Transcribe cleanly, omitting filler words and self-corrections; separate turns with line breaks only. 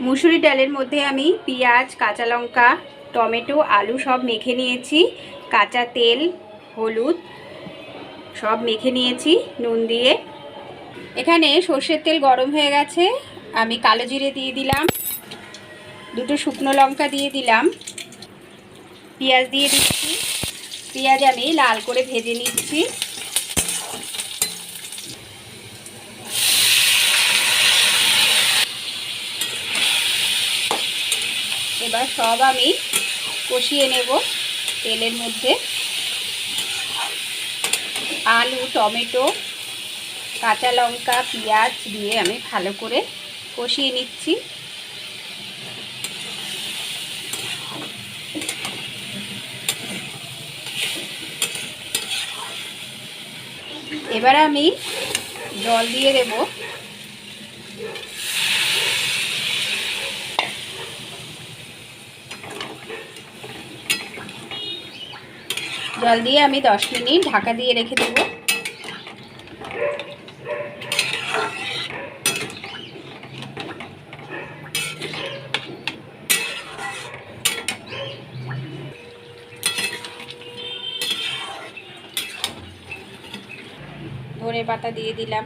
মুসুরি ডালের মধ্যে আমি পেঁয়াজ, কাঁচা লঙ্কা, টমেটো, আলু সব মেখে নিয়েছি। কাঁচা তেল, হলুদ সব মেখে নিয়েছি নুন দিয়ে। এখানে সর্ষের তেল গরম হয়ে গেছে, আমি কালো জিরে দিয়ে দিলাম, দুটো শুকনো লঙ্কা দিয়ে দিলাম, পেঁয়াজ দিয়ে দিচ্ছি। পেঁয়াজ আমি লাল করে ভেজে নিচ্ছি। এবার সব আমি কষিয়ে নেব তেলের মধ্যে। আলু, টমেটো, কাঁচা লঙ্কা, পেঁয়াজ দিয়ে আমি ভালো করে কষিয়ে নিচ্ছি। এবার আমি জল দিয়ে দেব। জল দিয়ে আমি 10 মিনিট ঢাকা দিয়ে রেখে দেব। ধনে পাতা দিয়ে দিলাম।